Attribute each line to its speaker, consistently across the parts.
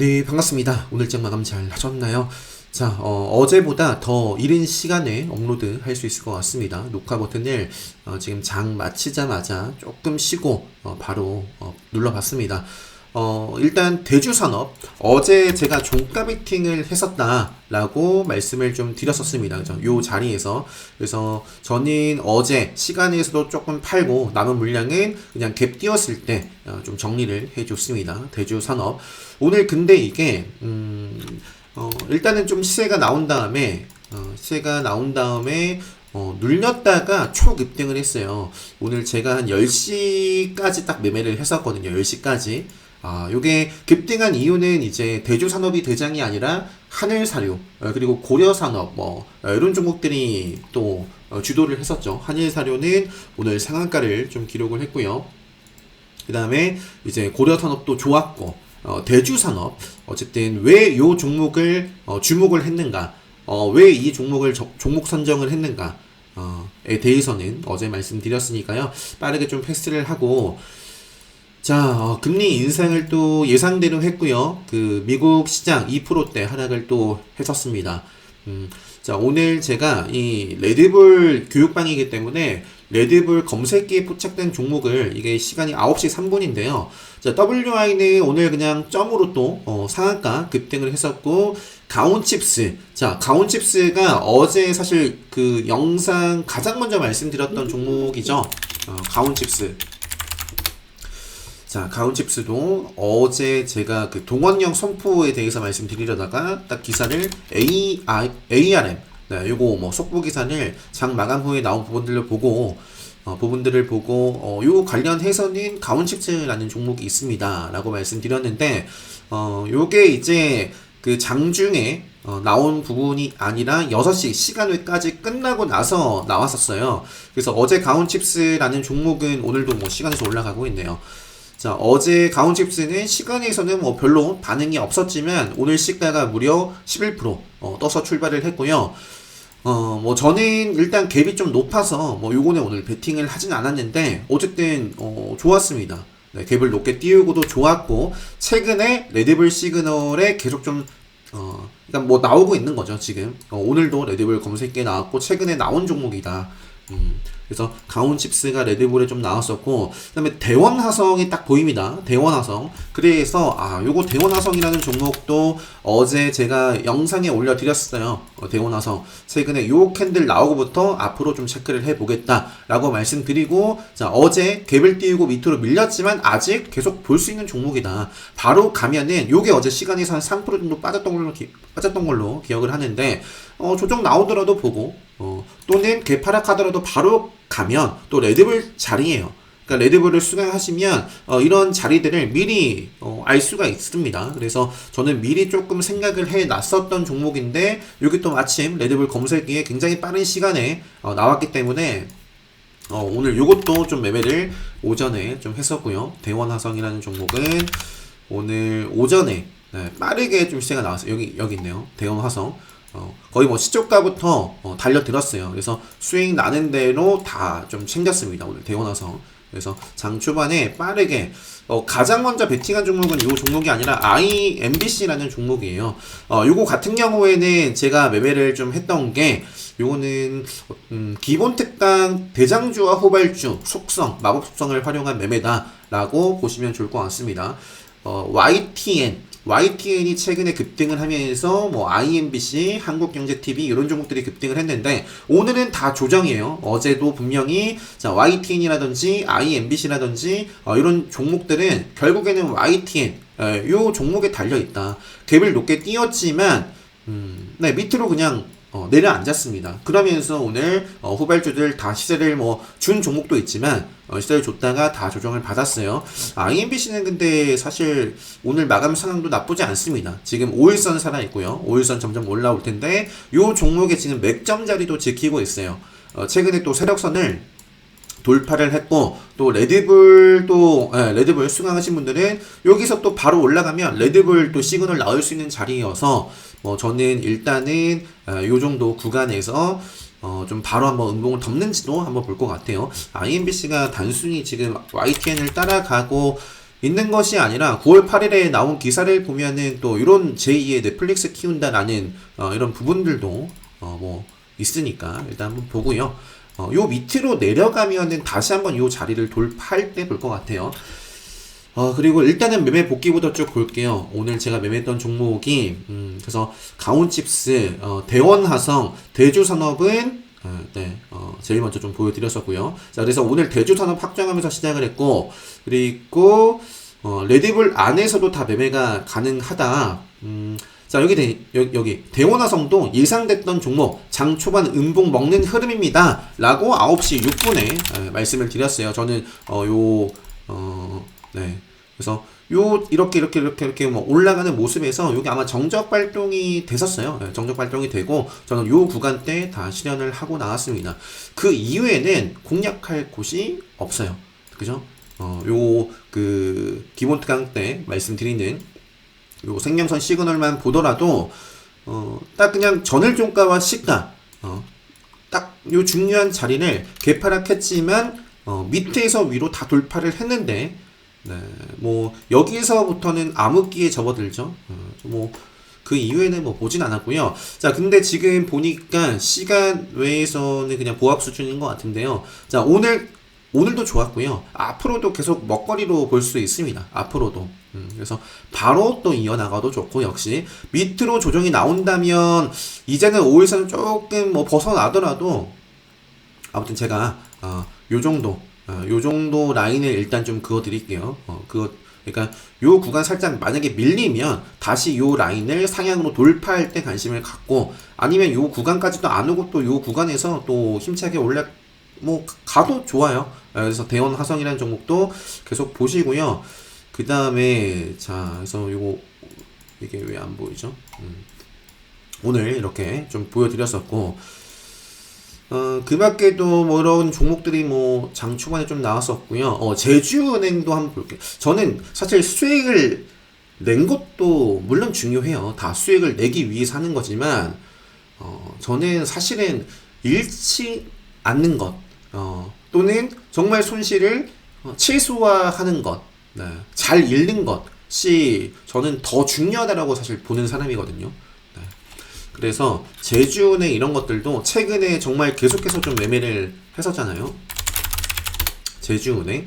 Speaker 1: 네, 반갑습니다. 오늘 장 마감 잘 하셨나요? 자, 어제보다 더 이른 시간에 업로드 할 수 있을 것 같습니다. 녹화 버튼을 지금 장 마치자마자 조금 쉬고 바로 눌러봤습니다. 일단 대주산업, 어제 제가 종가 베팅을 했었다라고 말씀을 좀 드렸었습니다. 그죠? 요 자리에서. 그래서 저는 어제 시간에서도 조금 팔고 남은 물량은 그냥 갭 띄었을 때 좀 정리를 해줬습니다. 대주산업. 오늘 근데 이게, 일단은 좀 시세가 나온 다음에, 눌렸다가 초급등을 했어요. 오늘 제가 한 10시까지 딱 매매를 했었거든요. 10시까지. 요게 급등한 이유는 이제 대주산업이 대장이 아니라 하늘사료, 그리고 고려산업, 이런 종목들이 또 주도를 했었죠. 한일사료는 오늘 상한가를 좀 기록을 했고요. 그 다음에 이제 고려산업도 좋았고, 대주산업, 어쨌든 왜 요 종목을 주목을 했는가, 왜 이 종목을 종목 선정을 했는가, 에 대해서는 어제 말씀드렸으니까요. 빠르게 좀 패스를 하고, 자, 금리 인상을 또 예상대로 했고요. 그 미국 시장 2%대 하락을 또 했었습니다. 자, 오늘 제가 이 레드불 교육방이기 때문에 레드불 검색기에 포착된 종목을, 이게 시간이 9시 3분인데요. 자, WI는 오늘 그냥 점으로 또 상한가 급등을 했었고, 가온칩스. 자, 가온칩스가 어제 사실 그 영상 가장 먼저 말씀드렸던 종목이죠. 가온칩스. 자, 가온칩스도 어제 제가 그 동원령 선포에 대해서 말씀드리려다가 딱 기사를 ARM, 네, 요거 뭐 속보 기사를 장 마감 후에 나온 부분들을 보고, 요 관련해서는 가온칩스라는 종목이 있습니다. 라고 말씀드렸는데, 요게 이제 그 장중에 나온 부분이 아니라 6시 시간 외까지 끝나고 나서 나왔었어요. 그래서 어제 가온칩스라는 종목은 오늘도 뭐 시간에서 올라가고 있네요. 자, 어제 가온칩스는 시간에서는 뭐 별로 반응이 없었지만 오늘 시가가 무려 11% 떠서 출발을 했고요. 뭐 저는 일단 갭이 좀 높아서 뭐 요거는 오늘 베팅을 하진 않았는데 어쨌든 좋았습니다. 네, 갭을 높게 띄우고도 좋았고, 최근에 레드불 시그널에 계속 좀 그러니까 뭐 나오고 있는 거죠. 지금 오늘도 레드불 검색기에 나왔고 최근에 나온 종목이다. 그래서 가온칩스가 레드불에 좀 나왔었고, 그 다음에 대원화성이 딱 보입니다. 대원화성. 그래서 요거 대원화성이라는 종목도 어제 제가 영상에 올려드렸어요. 대원화성 최근에 요 캔들 나오고부터 앞으로 좀 체크를 해보겠다 라고 말씀드리고, 자, 어제 갭을 띄우고 밑으로 밀렸지만 아직 계속 볼 수 있는 종목이다. 바로 가면은 요게 어제 시간에서 한 3% 정도 빠졌던 걸로 기억을 하는데, 조정 나오더라도 보고, 또는 갭 하락하더라도 바로 가면 또 레드불 자리예요. 그러니까 레드불을 수강하시면 이런 자리들을 미리 알 수가 있습니다. 그래서 저는 미리 조금 생각을 해 놨었던 종목인데, 여기 또 마침 레드불 검색기에 굉장히 빠른 시간에 나왔기 때문에 오늘 요것도 좀 매매를 오전에 좀 했었고요. 대원화성이라는 종목은 오늘 오전에 빠르게 좀 시세가 나왔어요. 여기 있네요. 대원화성. 거의 뭐 시초가부터 달려들었어요. 그래서 수익 나는 대로 다 좀 챙겼습니다. 오늘 대원화성. 그래서 장 초반에 빠르게 가장 먼저 베팅한 종목은 이 종목이 아니라 IMBC라는 종목이에요. 요거 같은 경우에는 제가 매매를 좀 했던 게, 요거는 기본 특강 대장주와 호발주 속성, 마법 속성을 활용한 매매다라고 보시면 좋을 것 같습니다. YTN이 최근에 급등을 하면서 뭐 IMBC, 한국경제TV 이런 종목들이 급등을 했는데, 오늘은 다 조정이에요. 어제도 분명히 자, YTN이라든지 IMBC라든지 이런 종목들은 결국에는 YTN 요 종목에 달려있다. 갭을 높게 띄었지만 네, 밑으로 그냥 내려앉았습니다. 그러면서 오늘 후발주들 다 시세를 뭐 준 종목도 있지만 시세를 줬다가 다 조정을 받았어요. IMBC는 근데 사실 오늘 마감 상황도 나쁘지 않습니다. 지금 5일선 살아있고요. 5일선 점점 올라올 텐데, 요 종목에 지금 맥점 자리도 지키고 있어요. 최근에 또 세력선을 돌파를 했고, 또 레드불 수강하신 분들은 여기서 또 바로 올라가면 레드불 또 시그널 나올 수 있는 자리여서 뭐 저는 일단은 요 정도 구간에서 좀 바로 한번 음봉을 덮는지도 한번 볼 것 같아요. IMBC가 단순히 지금 YTN을 따라가고 있는 것이 아니라 9월 8일에 나온 기사를 보면은 또 이런 제2의 넷플릭스 키운다라는 이런 부분들도 뭐 있으니까 일단 한번 보고요. 요 밑으로 내려가면은 다시 한번 요 자리를 돌파할 때 볼 것 같아요. 그리고 일단은 매매 복귀부터 쭉 볼게요. 오늘 제가 매매했던 종목이, 그래서 강훈칩스, 대원화성, 대주산업은, 네, 제일 먼저 좀 보여드렸었고요. 자, 그래서 오늘 대주산업 확정하면서 시작을 했고, 그리고, 레드불 안에서도 다 매매가 가능하다. 자, 여기, 대원화성도 예상됐던 종목, 장 초반 음봉 먹는 흐름입니다. 라고 9시 6분에 말씀을 드렸어요. 저는, 네. 그래서 이렇게 뭐 올라가는 모습에서 여기 아마 정적 발동이 됐었어요. 네, 정적 발동이 되고 저는 요 구간 때 다 실현을 하고 나왔습니다. 그 이후에는 공략할 곳이 없어요. 그죠? 기본 특강 때 말씀드리는 요 생명선 시그널만 보더라도 딱 그냥 전일종가와 시가 딱 요 중요한 자리를 개파락했지만 밑에서 위로 다 돌파를 했는데 네, 뭐 여기서부터는 암흑기에 접어들죠. 뭐 그 이후에는 뭐 보진 않았고요. 자, 근데 지금 보니까 시간 외에서는 그냥 보합 수준인 것 같은데요. 자, 오늘도 좋았고요. 앞으로도 계속 먹거리로 볼 수 있습니다. 앞으로도. 그래서 바로 또 이어나가도 좋고, 역시 밑으로 조정이 나온다면 이제는 5일선은 조금 뭐 벗어나더라도 아무튼 제가 요 정도 라인을 일단 좀 그어 드릴게요. 그러니까 요 구간 살짝 만약에 밀리면 다시 요 라인을 상향으로 돌파할 때 관심을 갖고, 아니면 요 구간까지도 안 오고 또 요 구간에서 또 힘차게 뭐 가도 좋아요. 그래서 대원 화성이라는 종목도 계속 보시고요. 그 다음에 자, 그래서 이게 왜 안 보이죠? 오늘 이렇게 좀 보여드렸었고, 그 밖에도 뭐 이런 종목들이 뭐 장 초반에 좀 나왔었고요. 제주은행도 한번 볼게요. 저는 사실 수익을 낸 것도 물론 중요해요. 다 수익을 내기 위해서 하는 거지만, 저는 사실은 잃지 않는 것, 또는 정말 손실을 최소화하는 것, 네, 잘 잃는 것이 저는 더 중요하다라고 사실 보는 사람이거든요. 네. 그래서 제주은행 이런 것들도 최근에 정말 계속해서 좀 매매를 했었잖아요. 제주은행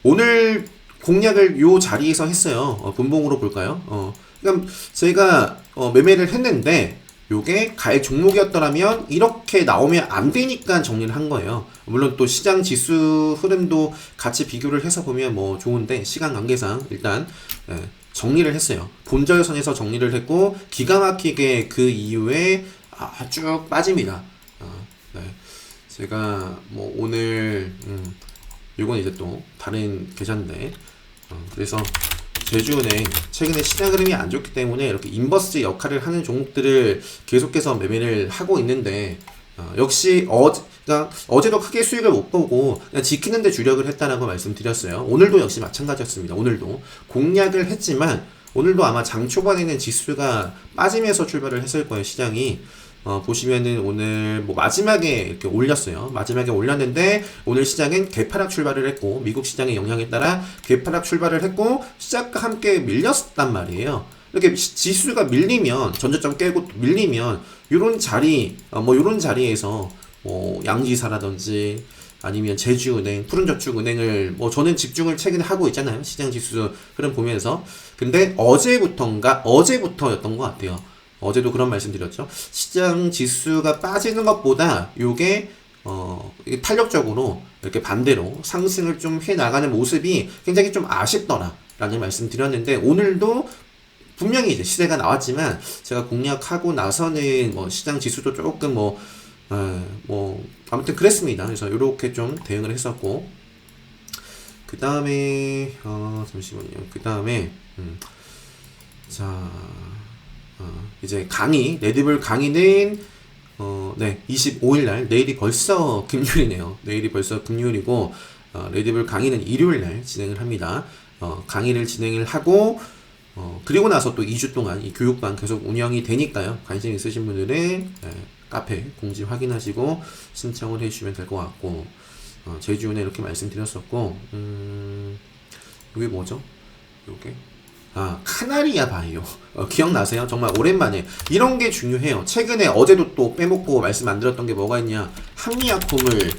Speaker 1: 오늘 공략을 요 자리에서 했어요. 분봉으로 볼까요? 그러니까 제가 매매를 했는데 요게 갈 종목이었더라면 이렇게 나오면 안 되니까 정리를 한 거예요. 물론 또 시장 지수 흐름도 같이 비교를 해서 보면 뭐 좋은데, 시간 관계상 일단 정리를 했어요. 본절선에서 정리를 했고, 기가 막히게 그 이후에 쭉 빠집니다. 네. 제가 뭐 오늘 이건 이제 또 다른 계좌인데, 그래서 제주은행 최근에 시장 흐름이 안 좋기 때문에 이렇게 인버스 역할을 하는 종목들을 계속해서 매매를 하고 있는데, 역시 그러니까 어제도 크게 수익을 못 보고 그냥 지키는데 주력을 했다라고 말씀드렸어요. 오늘도 역시 마찬가지였습니다. 오늘도 공략을 했지만 오늘도 아마 장 초반에는 지수가 빠지면서 출발을 했을 거예요. 시장이 보시면은 오늘 뭐 마지막에 이렇게 올렸어요. 마지막에 올렸는데 오늘 시장은 개파락 출발을 했고, 미국 시장의 영향에 따라 개파락 출발을 했고 시작과 함께 밀렸단 말이에요. 이렇게 지수가 밀리면, 전저점 깨고 밀리면 요런 자리에서 뭐 양지사라든지 아니면 제주은행, 푸른저축은행을 뭐 저는 집중을 최근에 하고 있잖아요. 시장 지수 흐름 보면서. 근데 어제부터였던 것 같아요. 어제도 그런 말씀 드렸죠. 시장 지수가 빠지는 것보다 요게 이게 탄력적으로 이렇게 반대로 상승을 좀 해 나가는 모습이 굉장히 좀 아쉽더라라는 말씀 드렸는데, 오늘도 분명히 이제 시세가 나왔지만 제가 공략하고 나서는 뭐 시장 지수도 조금 뭐 아무튼 그랬습니다. 그래서 이렇게 좀 대응을 했었고, 그 다음에 잠시만요. 그 다음에 자, 이제 레드불 강의는 네, 25일날, 내일이 벌써 금요일이네요. 내일이 벌써 금요일이고, 레드불 강의는 일요일날 진행을 합니다. 강의를 진행을 하고, 그리고 나서 또 2주 동안 이 교육반 계속 운영이 되니까요. 관심 있으신 분들은 카페 공지 확인하시고 신청을 해주시면 될 것 같고, 제주은행 이렇게 말씀드렸었고, 이게 뭐죠? 요게 카나리아 바이오. 기억나세요? 정말 오랜만에 이런 게 중요해요. 최근에 어제도 또 빼먹고 말씀 안 드렸던 게 뭐가 있냐? 한미약품을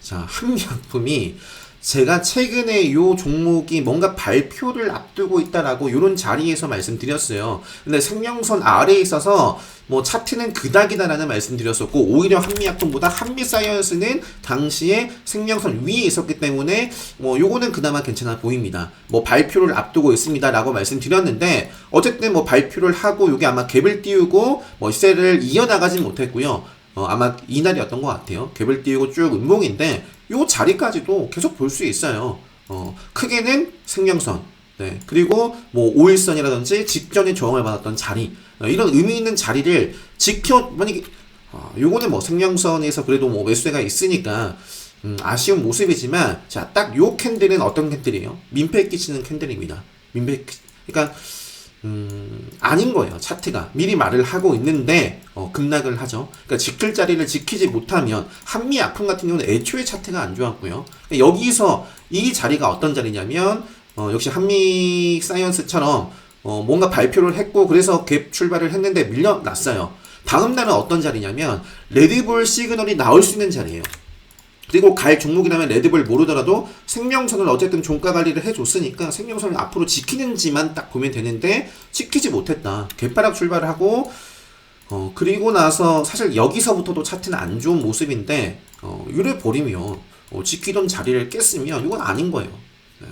Speaker 1: 한미약품이 제가 최근에 요 종목이 뭔가 발표를 앞두고 있다라고 요런 자리에서 말씀드렸어요. 근데 생명선 아래에 있어서 뭐 차트는 그닥이다라는 말씀드렸었고, 오히려 한미약품보다 한미사이언스는 당시에 생명선 위에 있었기 때문에 뭐 요거는 그나마 괜찮아 보입니다. 뭐 발표를 앞두고 있습니다라고 말씀드렸는데, 어쨌든 뭐 발표를 하고 요게 아마 갭을 띄우고 뭐 시세를 이어나가진 못했고요. 아마 이날이었던 것 같아요. 갭을 띄우고 쭉 음봉인데 요 자리까지도 계속 볼 수 있어요. 크게는 생명선, 네, 그리고 뭐 5일선이라든지 직전에 저항을 받았던 자리, 이런 의미 있는 자리를 만약에 요거는 뭐 생명선에서 그래도 뭐 매수세가 있으니까 아쉬운 모습이지만, 자, 딱 요 캔들은 어떤 캔들이에요? 민폐 끼치는 캔들입니다. 그러니까 아닌 거예요. 차트가 미리 말을 하고 있는데 급락을 하죠. 그러니까 지킬 자리를 지키지 못하면, 한미약품 같은 경우는 애초에 차트가 안 좋았고요. 그러니까 여기서 이 자리가 어떤 자리냐면 역시 한미사이언스처럼 뭔가 발표를 했고 그래서 갭 출발을 했는데 밀려났어요. 다음 날은 어떤 자리냐면 레드불 시그널이 나올 수 있는 자리예요. 그리고 갈 종목이라면 레드불 모르더라도 생명선을 어쨌든 종가 관리를 해줬으니까 생명선을 앞으로 지키는지만 딱 보면 되는데, 지키지 못했다. 갭바락 출발을 하고 그리고 나서 사실 여기서부터도 차트는 안 좋은 모습인데 이를 버리면 지키던 자리를 깼으면 이건 아닌 거예요. 네.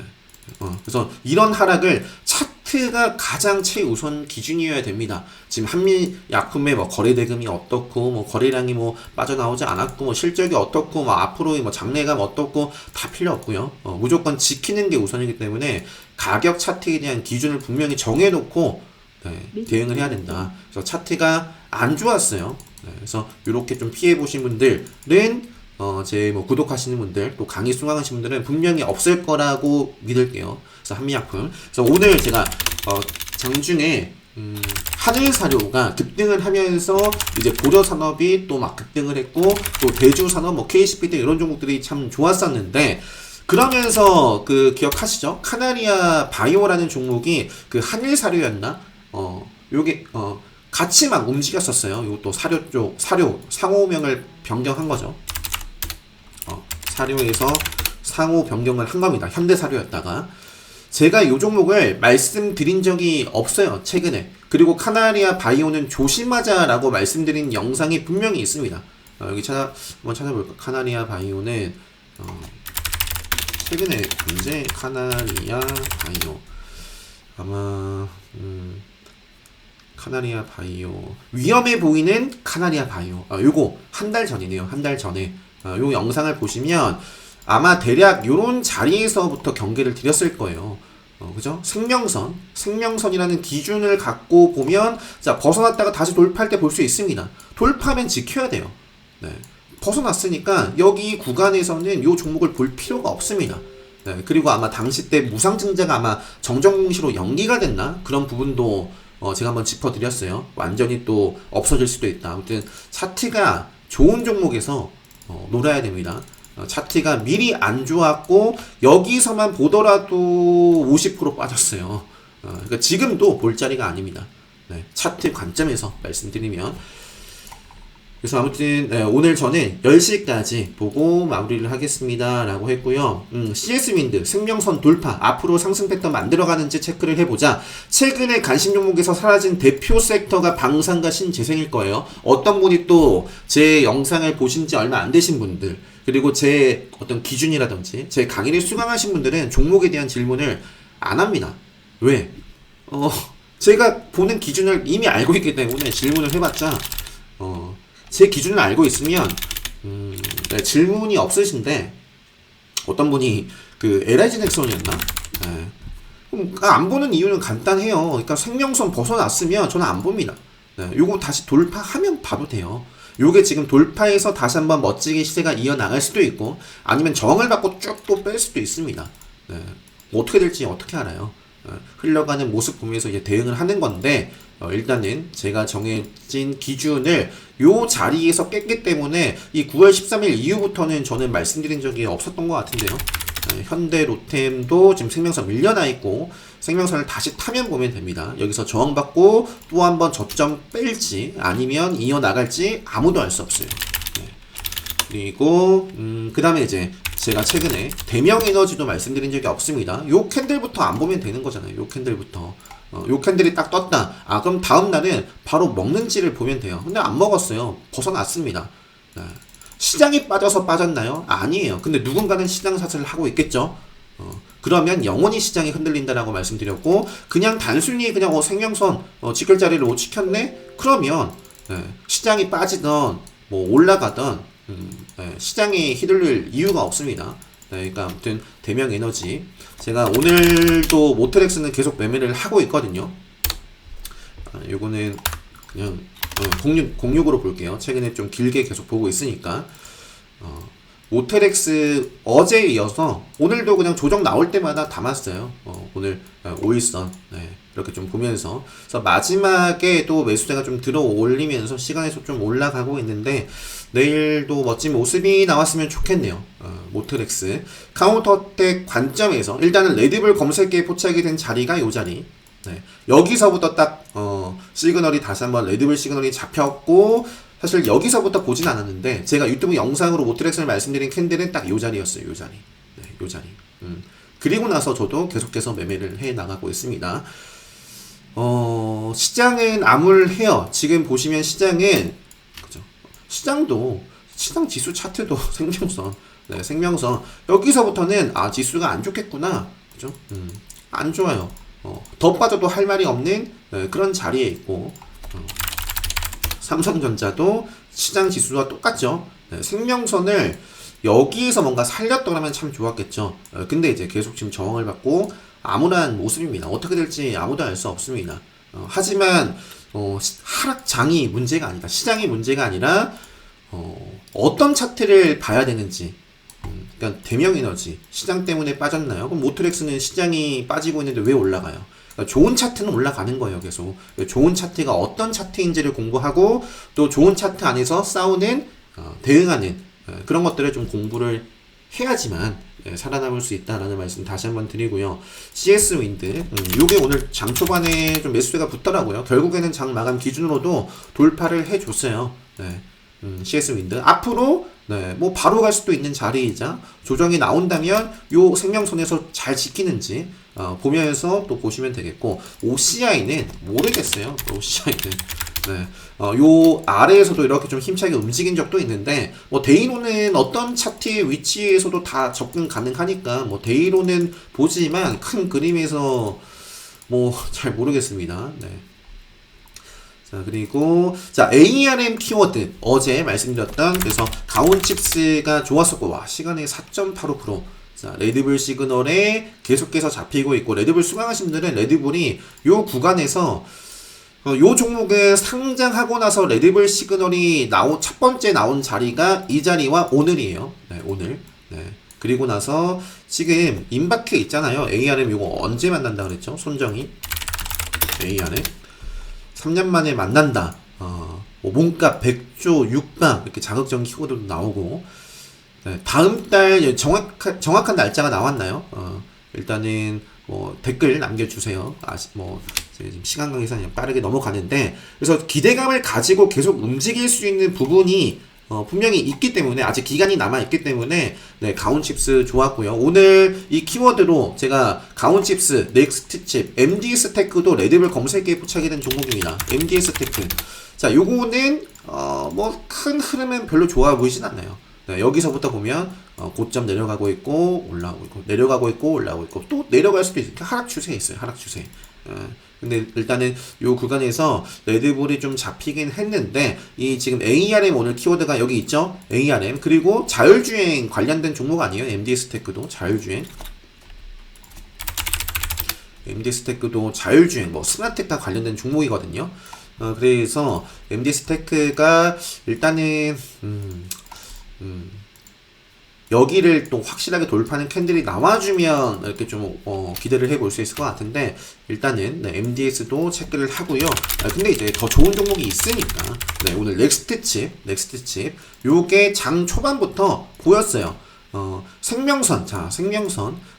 Speaker 1: 그래서 이런 하락을 차트가 가장 최우선 기준이어야 됩니다. 지금 한미약품의 뭐 거래 대금이 어떻고, 뭐 거래량이 뭐 빠져나오지 않았고, 뭐 실적이 어떻고, 뭐 앞으로의 뭐 장래감 어떻고 다 필요 없고요. 무조건 지키는 게 우선이기 때문에 가격 차트에 대한 기준을 분명히 정해놓고 대응을 해야 된다. 그래서 차트가 안 좋았어요. 그래서 이렇게 좀 피해 보신 분들은 제 뭐 구독하시는 분들, 또 강의 수강하시는 분들은 분명히 없을 거라고 믿을게요. 그래서 한미약품. 그래서 오늘 제가 장중에 하늘사료가 급등을 하면서 이제 고려산업이 또 막 급등을 했고, 또 대주산업, 뭐 KCP 등 이런 종목들이 참 좋았었는데, 그러면서 그 기억하시죠? 카나리아 바이오라는 종목이 그 하늘사료였나? 요게 같이 막 움직였었어요. 요것도 사료 상호명을 변경한 거죠. 사료에서 상호 변경을 한 겁니다. 현대사료였다가. 제가 이 종목을 말씀드린 적이 없어요, 최근에. 그리고 카나리아 바이오는 조심하자라고 말씀드린 영상이 분명히 있습니다. 여기 한번 찾아볼까? 카나리아 바이오는 최근에 언제 카나리아 바이오 아마 카나리아 바이오 위험해 보이는 카나리아 바이오, 요거 한 달 전이네요. 한 달 전에 요 영상을 보시면 아마 대략 요런 자리에서부터 경계를 드렸을 거예요. 그죠? 생명선이라는 기준을 갖고 보면, 자, 벗어났다가 다시 돌파할 때 볼 수 있습니다. 돌파하면 지켜야 돼요. 네. 벗어났으니까 여기 구간에서는 요 종목을 볼 필요가 없습니다. 네. 그리고 아마 당시 때 무상증자가 아마 정정공시로 연기가 됐나? 그런 부분도 제가 한번 짚어드렸어요. 완전히 또 없어질 수도 있다. 아무튼 차트가 좋은 종목에서 놀아야 됩니다. 차트가 미리 안 좋았고 여기서만 보더라도 50% 빠졌어요. 그러니까 지금도 볼 자리가 아닙니다. 네, 차트 관점에서 말씀드리면. 그래서 아무튼 오늘 저는 10시까지 보고 마무리를 하겠습니다 라고 했고요. CS윈드 생명선 돌파, 앞으로 상승 패턴 만들어가는지 체크를 해보자. 최근에 관심 종목에서 사라진 대표 섹터가 방산과 신재생일 거예요. 어떤 분이 또 제 영상을 보신 지 얼마 안 되신 분들, 그리고 제 어떤 기준이라든지 제 강의를 수강하신 분들은 종목에 대한 질문을 안 합니다. 왜? 제가 보는 기준을 이미 알고 있기 때문에 질문을 해봤자 제 기준을 알고 있으면 네, 질문이 없으신데, 어떤 분이 그 LIG 넥슨이었나? 네. 안 보는 이유는 간단해요. 그러니까 생명선 벗어났으면 저는 안 봅니다. 네, 요거 다시 돌파하면 봐도 돼요. 요게 지금 돌파해서 다시 한번 멋지게 시세가 이어나갈 수도 있고, 아니면 저항을 받고 쭉 또 뺄 수도 있습니다. 네. 뭐 어떻게 될지 어떻게 알아요? 흘러가는 모습 보면서 이제 대응을 하는 건데, 일단은 제가 정해진 기준을 요 자리에서 깼기 때문에 이 9월 13일 이후부터는 저는 말씀드린 적이 없었던 것 같은데요. 현대 로템도 지금 생명선 밀려나 있고 생명선을 다시 타면 보면 됩니다. 여기서 저항받고 또 한번 저점 뺄지 아니면 이어나갈지 아무도 알 수 없어요. 네. 그리고 그 다음에 이제 제가 최근에 대명에너지도 말씀드린 적이 없습니다. 요 캔들부터 안 보면 되는 거잖아요. 요 캔들부터 요 캔들이 딱 떴다. 그럼 다음날은 바로 먹는지를 보면 돼요. 근데 안 먹었어요. 벗어났습니다. 네. 시장이 빠져서 빠졌나요? 아니에요. 근데 누군가는 시장 사슬을 하고 있겠죠. 그러면 영원히 시장이 흔들린다라고 말씀드렸고, 그냥 단순히 그냥 생명선 직결자리를 못 지켰네? 그러면 시장이 빠지던 뭐 올라가던 시장이 휘둘릴 이유가 없습니다. 그러니까 아무튼 대명에너지 제가 오늘도 모트렉스는 계속 매매를 하고 있거든요. 요거는 그냥 06으로 볼게요. 최근에 좀 길게 계속 보고 있으니까. 모테렉스 어제에 이어서 오늘도 그냥 조정 나올 때마다 담았어요. 오늘 5일선 이렇게 좀 보면서, 그래서 마지막에 또 매수세가 좀 들어 올리면서 시간에서 좀 올라가고 있는데, 내일도 멋진 모습이 나왔으면 좋겠네요. 모트렉스 카운터텍 관점에서 일단은 레드불 검색기에 포착이 된 자리가 요 자리. 여기서부터 딱 시그널이 다시 한번 레드불 시그널이 잡혔고, 사실 여기서부터 보진 않았는데 제가 유튜브 영상으로 모트렉스를 말씀드린 캔들은 딱 요 자리였어요. 요 자리. 요 자리. 그리고 나서 저도 계속해서 매매를 해 나가고 있습니다. 시장은 암울해요. 지금 보시면 시장은, 그죠? 시장도, 시장 지수 차트도 생명선, 생명선. 여기서부터는 지수가 안 좋겠구나. 그죠? 안 좋아요. 더 빠져도 할 말이 없는 그런 자리에 있고, 삼성전자도 시장 지수와 똑같죠. 생명선을 여기에서 뭔가 살렸더라면 참 좋았겠죠. 근데 이제 계속 지금 저항을 받고 암울한 모습입니다. 어떻게 될지 아무도 알 수 없습니다. 하지만 하락장이 문제가 아니다. 시장이 문제가 아니라 어떤 차트를 봐야 되는지. 그러니까 대명에너지 시장 때문에 빠졌나요? 그럼 모트렉스는 시장이 빠지고 있는데 왜 올라가요? 그러니까 좋은 차트는 올라가는 거예요. 계속 좋은 차트가 어떤 차트인지를 공부하고, 또 좋은 차트 안에서 싸우는 대응하는 그런 것들을 좀 공부를 해야지만 살아남을 수 있다라는 말씀 다시 한번 드리고요. CS 윈드 요게 오늘 장 초반에 좀 매수세가 붙더라고요. 결국에는 장 마감 기준으로도 돌파를 해줬어요. CS 윈드 앞으로 뭐 바로 갈 수도 있는 자리이자, 조정이 나온다면 요 생명선에서 잘 지키는지 보면서 또 보시면 되겠고, OCI는 모르겠어요. OCI는 요 아래에서도 이렇게 좀 힘차게 움직인 적도 있는데, 뭐 데이로는 어떤 차트의 위치에서도 다 접근 가능하니까 뭐 데이로는 보지만 큰 그림에서 뭐 잘 모르겠습니다. 자, 그리고 ARM 키워드 어제 말씀드렸던, 그래서 가온칩스가 좋았었고, 와 시간에 4.85%. 자, 레드불 시그널에 계속해서 잡히고 있고, 레드불 수강하신 분들은 레드불이 요 구간에서 요 종목을 상장하고 나서 레드불 시그널이 첫 번째 나온 자리가 이 자리와 오늘이에요. 오늘. 그리고 나서 지금 임박해 있잖아요. ARM 요거 언제 만난다 그랬죠? 손정이 ARM 3년 만에 만난다. 뭐 몸값 100조 6강 이렇게 자극적 키워드도 나오고, 다음 달 정확한 날짜가 나왔나요? 일단은 뭐 댓글 남겨주세요. 뭐 지금 시간 관계상 그냥 빠르게 넘어가는데, 그래서 기대감을 가지고 계속 움직일 수 있는 부분이 분명히 있기 때문에, 아직 기간이 남아 있기 때문에 가온칩스 좋았고요. 오늘 이 키워드로 제가 가온칩스, 넥스트칩, MD스테크도 레드불 검색기에 포착이 된 종목입니다. MD스테크. 자, 요거는 뭐 큰 흐름은 별로 좋아 보이진 않나요. 여기서부터 보면 고점 내려가고 있고 올라오고 있고, 내려가고 있고 올라오고 있고, 또 내려갈 수도 있어요. 하락 추세에 있어요. 하락 추세. 근데 일단은 요 구간에서 레드불이 좀 잡히긴 했는데, 이 지금 ARM 오늘 키워드가 여기 있죠. ARM. 그리고 자율주행 관련된 종목 아니에요? MD스테크도 자율주행. MD스테크도 자율주행, 뭐 스마텍과 관련된 종목이거든요. 그래서 MD스테크가 일단은 여기를 또 확실하게 돌파하는 캔들이 나와주면 이렇게 좀 기대를 해볼 수 있을 것 같은데, 일단은 MDS도 체크를 하고요. 근데 이제 더 좋은 종목이 있으니까 오늘 넥스트칩 요게 장 초반부터 보였어요. 생명선,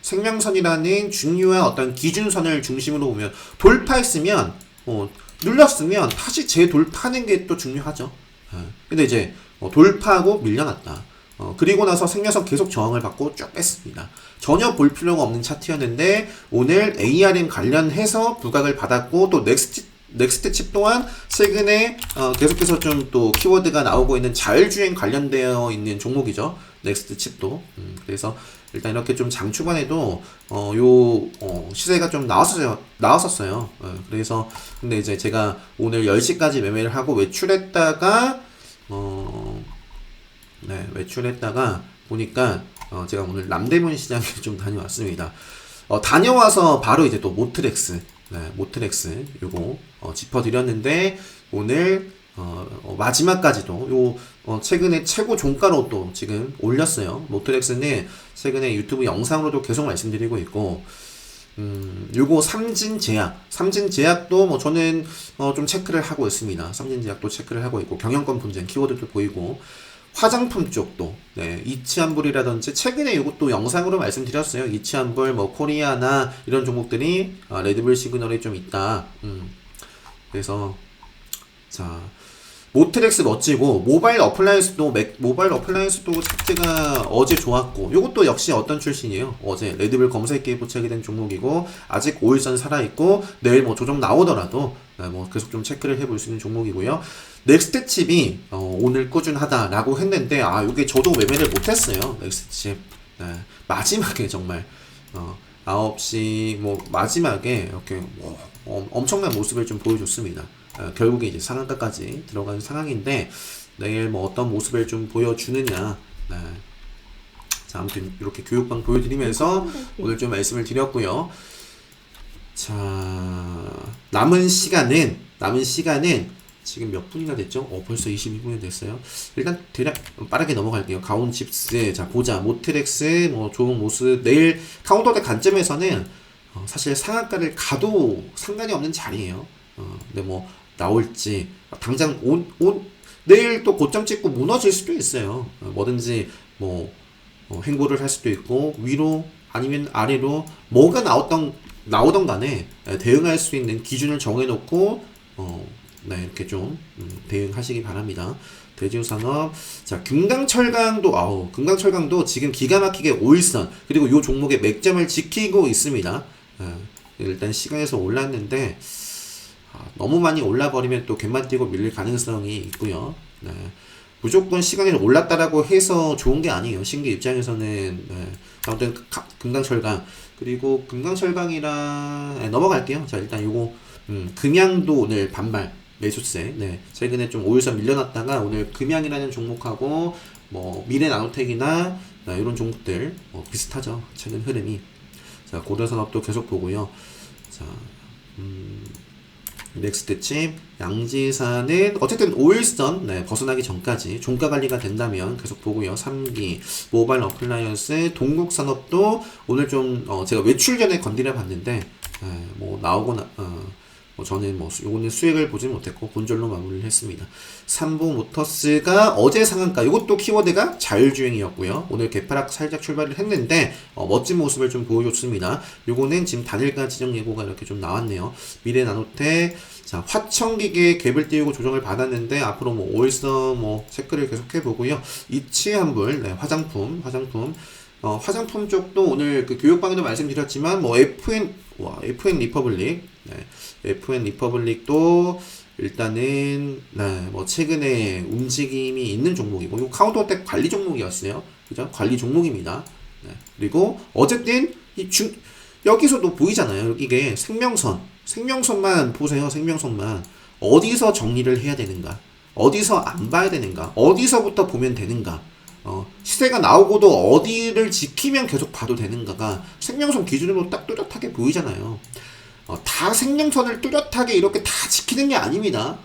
Speaker 1: 생명선이라는 중요한 어떤 기준선을 중심으로 보면 돌파했으면, 눌렀으면 다시 재돌파하는 게 또 중요하죠. 근데 이제 돌파하고 밀려났다. 그리고 나서 생명선 계속 저항을 받고 쭉 뺐습니다. 전혀 볼 필요가 없는 차트였는데 오늘 ARM 관련해서 부각을 받았고 또 넥스트 칩 또한 최근에 계속해서 좀 또 키워드가 나오고 있는 자율주행 관련되어 있는 종목이죠. 넥스트 칩도. 그래서 일단 이렇게 좀 장 초반에도 시세가 좀 나왔었어요. 그래서 근데 이제 제가 오늘 10시까지 매매를 하고 외출했다가 외출했다가 보니까 제가 오늘 남대문 시장에 좀 다녀왔습니다. 다녀와서 바로 이제 또 모트렉스 요거 짚어드렸는데 오늘 마지막까지도 최근에 최고 종가로 또 지금 올렸어요. 모트렉스는 최근에 유튜브 영상으로도 계속 말씀드리고 있고 요거 삼진제약도 뭐 저는 좀 체크를 하고 있습니다. 삼진제약도 체크를 하고 있고 경영권 분쟁 키워드도 보이고 화장품 쪽도 이치한불이라든지 최근에 이것도 영상으로 말씀드렸어요. 이치한불 뭐 코리아나 이런 종목들이 레드불 시그널이 좀 있다. 그래서 자 모트렉스 멋지고 모바일 어플라이언스도 차트가 어제 좋았고 요것도 역시 어떤 출신이에요. 어제 레드불 검색기에 포착이 된 종목이고 아직 5일선 살아있고 내일 뭐 조정 나오더라도 뭐 계속 좀 체크를 해볼 수 있는 종목이고요. 넥스트 칩이 오늘 꾸준하다라고 했는데 요게 저도 매매를 못했어요. 넥스트 칩 마지막에 정말 9시 뭐 마지막에 이렇게 엄청난 모습을 좀 보여줬습니다. 결국에 이제 상한가까지 들어가는 상황인데 내일 뭐 어떤 모습을 좀 보여주느냐. 자, 아무튼 이렇게 교육방 보여드리면서 오늘 좀 말씀을 드렸고요. 자, 남은 시간은 지금 몇 분이나 됐죠? 벌써 22분이 됐어요. 일단 대략 빠르게 넘어갈게요. 가온칩스, 자 보자, 모트렉스, 뭐 좋은 모습. 내일 카운터대 관점에서는 사실 상한가를 가도 상관이 없는 자리예요. 근데 뭐 나올지 당장 내일 또 고점 찍고 무너질 수도 있어요. 뭐든지 뭐 횡보를 할 수도 있고 위로 아니면 아래로 뭐가 나오던 간에 대응할 수 있는 기준을 정해놓고 이렇게 좀 대응하시기 바랍니다. 대지우산업, 자 금강철강도 지금 기가 막히게 5일선 그리고 요 종목의 맥점을 지키고 있습니다. 일단 시간에서 올랐는데 너무 많이 올라버리면 또 갯만 뛰고 밀릴 가능성이 있고요. 무조건 시간이 올랐다라고 해서 좋은 게 아니에요. 신규 입장에서는. 아무튼 금강철강 그리고 금강철강이랑 넘어갈게요. 자 일단 요거 금양도 오늘 반발 매수세. 최근에 좀 5일선 밀려났다가 오늘 금양이라는 종목하고 뭐 미래나노텍이나 이런 종목들 비슷하죠. 최근 흐름이. 자 고려산업도 계속 보고요. 자 넥스트 칩, 양지사는 어쨌든 5일선 벗어나기 전까지 종가 관리가 된다면 계속 보고요. 3기, 모바일 어플라이언스, 동국산업도 오늘 좀 제가 외출 전에 건드려 봤는데 뭐 나오거나 저는 뭐 요거는 수익을 보지 못했고 본절로 마무리를 했습니다. 삼보모터스가 어제 상한가, 요것도 키워드가 자율주행이었고요. 오늘 개파락 살짝 출발을 했는데 멋진 모습을 좀 보여줬습니다. 요거는 지금 단일가 지정 예고가 이렇게 좀 나왔네요. 미래나노텍, 자 화청기계 갭을 띄우고 조정을 받았는데 앞으로 뭐 5일선 뭐 체크를 계속해 보고요. 이치한불, 화장품 쪽도 오늘 그 교육방에도 말씀드렸지만 뭐 FN 리퍼블릭, FN 리퍼블릭도 일단은 뭐 최근에 움직임이 있는 종목이고 이 카운터어택 관리 종목이었어요. 그죠? 관리 종목입니다. 그리고 어쨌든 여기서도 보이잖아요. 이게 생명선만 보세요. 생명선만 어디서 정리를 해야 되는가? 어디서 안 봐야 되는가? 어디서부터 보면 되는가? 시세가 나오고도 어디를 지키면 계속 봐도 되는가가 생명선 기준으로 딱 뚜렷하게 보이잖아요. 다 생명선을 뚜렷하게 이렇게 다 지키는 게 아닙니다.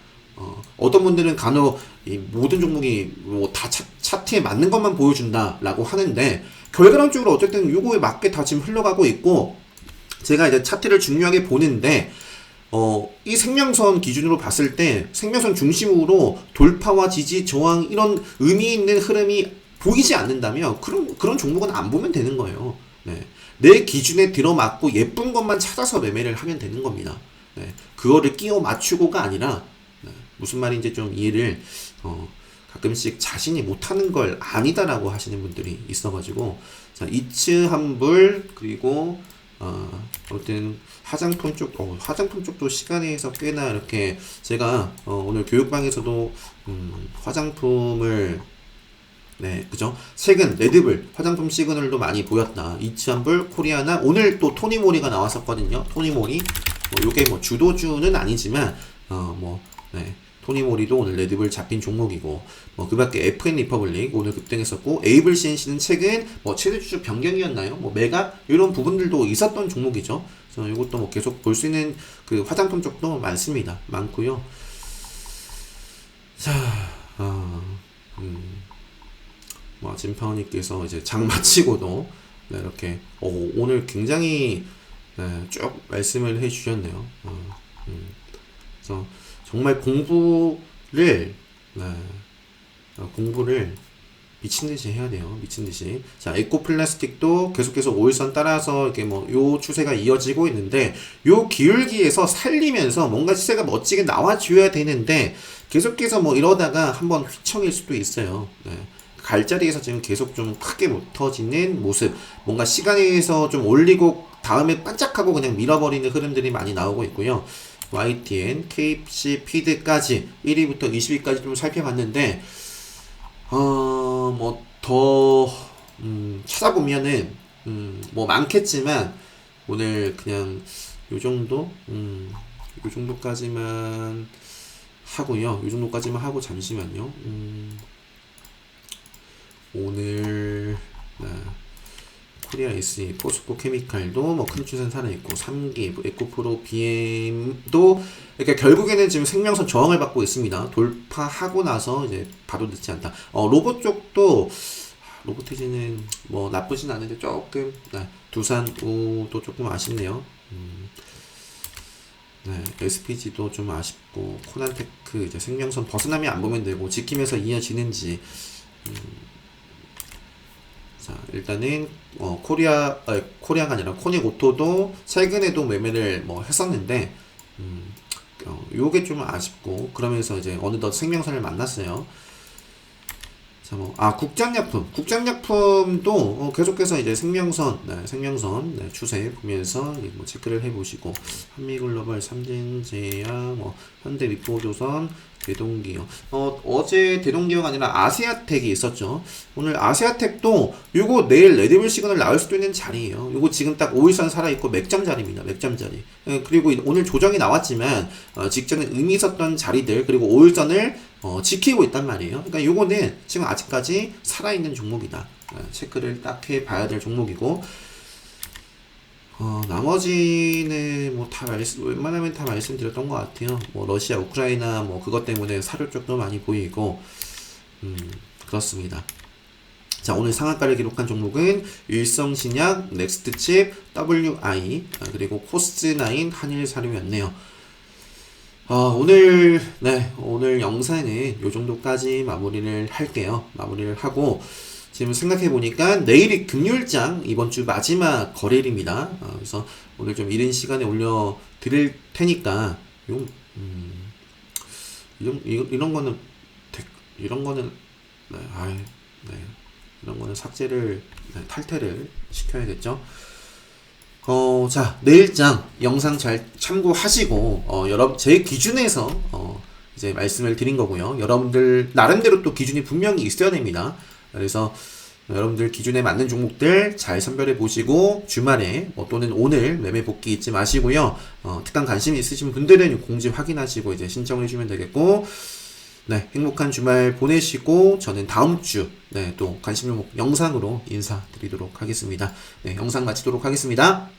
Speaker 1: 어떤 분들은 간혹 이 모든 종목이 뭐 다 차트에 맞는 것만 보여준다라고 하는데 결과론적으로 어쨌든 요거에 맞게 다 지금 흘러가고 있고 제가 이제 차트를 중요하게 보는데 이 생명선 기준으로 봤을 때 생명선 중심으로 돌파와 지지, 저항 이런 의미 있는 흐름이 보이지 않는다면 그런 종목은 안 보면 되는 거예요. 네. 내 기준에 들어맞고 예쁜 것만 찾아서 매매를 하면 되는 겁니다. 네. 그거를 끼워 맞추고가 아니라, 네. 무슨 말인지 좀 이해를 가끔씩 자신이 못하는 걸 아니다라고 하시는 분들이 있어가지고, 자, 이츠 환불, 그리고 아무튼 화장품 쪽도 시간에서 꽤나 이렇게 제가 오늘 교육방에서도 화장품을, 네, 그죠? 최근 레드불 화장품 시그널도 많이 보였다. 이츠환불, 코리아나, 오늘 또 토니모리가 나왔었거든요. 토니모리, 요게 주도주는 아니지만 네, 토니모리도 오늘 레드불 잡힌 종목이고, 그 밖에 FN 리퍼블릭 오늘 급등했었고, 에이블 CNC는 최근 최대주주 변경이었나요? 매각 이런 부분들도 있었던 종목이죠. 그래서 이것도 계속 볼 수 있는 그 화장품 쪽도 많고요. 자, 진파원님께서 이제 장 마치고도, 네, 이렇게 오늘 굉장히, 네, 쭉 말씀을 해주셨네요. 그래서 정말 공부를 미친듯이 해야 돼요. 미친듯이. 자, 에코플라스틱도 계속해서 5일선 따라서 이렇게 요 추세가 이어지고 있는데, 요 기울기에서 살리면서 뭔가 시세가 멋지게 나와줘야 되는데, 계속해서 이러다가 한번 휘청일 수도 있어요. 네. 갈 자리에서 지금 계속 좀 크게 못 터지는 모습, 뭔가 시간에서 좀 올리고 다음에 반짝하고 그냥 밀어버리는 흐름들이 많이 나오고 있고요. YTN, KC, 피드까지 1위부터 20위까지 좀 살펴봤는데, 더 찾아보면은 많겠지만 오늘 그냥 요 정도까지만 하고요. 요 정도까지만 하고, 잠시만요. 오늘, 네, 코리아 SE, 포스코 케미칼도 큰 추세는 살아있고, 3기, 에코프로, BM도, 그러니까 결국에는 지금 생명선 저항을 받고 있습니다. 돌파하고 나서 이제 봐도 늦지 않다. 로봇 쪽도, 로보티지는 나쁘진 않은데 조금, 네, 두산우도 조금 아쉽네요. 네, SPG도 좀 아쉽고, 코난테크 이제 생명선 벗어나면 안 보면 되고, 지키면서 이어지는지. 자, 일단은 코리아가 아니라 코닉오토도 최근에도 매매를 매매를 했었는데, 요게 좀 아쉽고, 그러면서 이제 어느덧 생명선을 만났어요. 자, 국장약품도 계속해서 이제 생명선, 네, 추세 보면서 체크를 해보시고, 한미글로벌, 삼진제약, 현대미포조선, 대동기업. 어제 대동기업가 아니라 아세아텍이 있었죠. 오늘 아세아텍도 요거 내일 레드불 시그널 나올 수도 있는 자리예요. 요거 지금 딱 5일선 살아있고 맥점 자리입니다. 맥점 자리. 그리고 오늘 조정이 나왔지만 직전에 의미 있었던 자리들, 그리고 5일선을 지키고 있단 말이에요. 그러니까 요거는 지금 아직까지 살아있는 종목이다. 체크를 딱 해봐야 될 종목이고, 나머지는 웬만하면 다 말씀드렸던 것 같아요. 러시아, 우크라이나, 그것 때문에 사료 쪽도 많이 보이고, 그렇습니다. 자, 오늘 상한가를 기록한 종목은 일성신약, 넥스트칩, WI, 그리고 코스트9, 한일사료였네요. 오늘 영상은 요 정도까지 마무리를 할게요. 마무리를 하고, 지금 생각해보니까 내일이 금요일장, 이번 주 마지막 거래일입니다. 그래서 오늘 좀 이른 시간에 올려드릴 테니까, 이런 거는, 네, 이런 거는 삭제를, 네, 탈퇴를 시켜야겠죠. 자, 내일장 영상 잘 참고하시고, 제 기준에서, 이제 말씀을 드린 거고요. 여러분들, 나름대로 또 기준이 분명히 있어야 됩니다. 그래서 여러분들 기준에 맞는 종목들 잘 선별해 보시고, 주말에 또는 오늘 매매 복귀 잊지 마시고요. 특강 관심 있으신 분들은 공지 확인하시고 이제 신청해 주시면 되겠고, 네, 행복한 주말 보내시고, 저는 다음 주, 네, 또 관심 종목 영상으로 인사드리도록 하겠습니다. 네, 영상 마치도록 하겠습니다.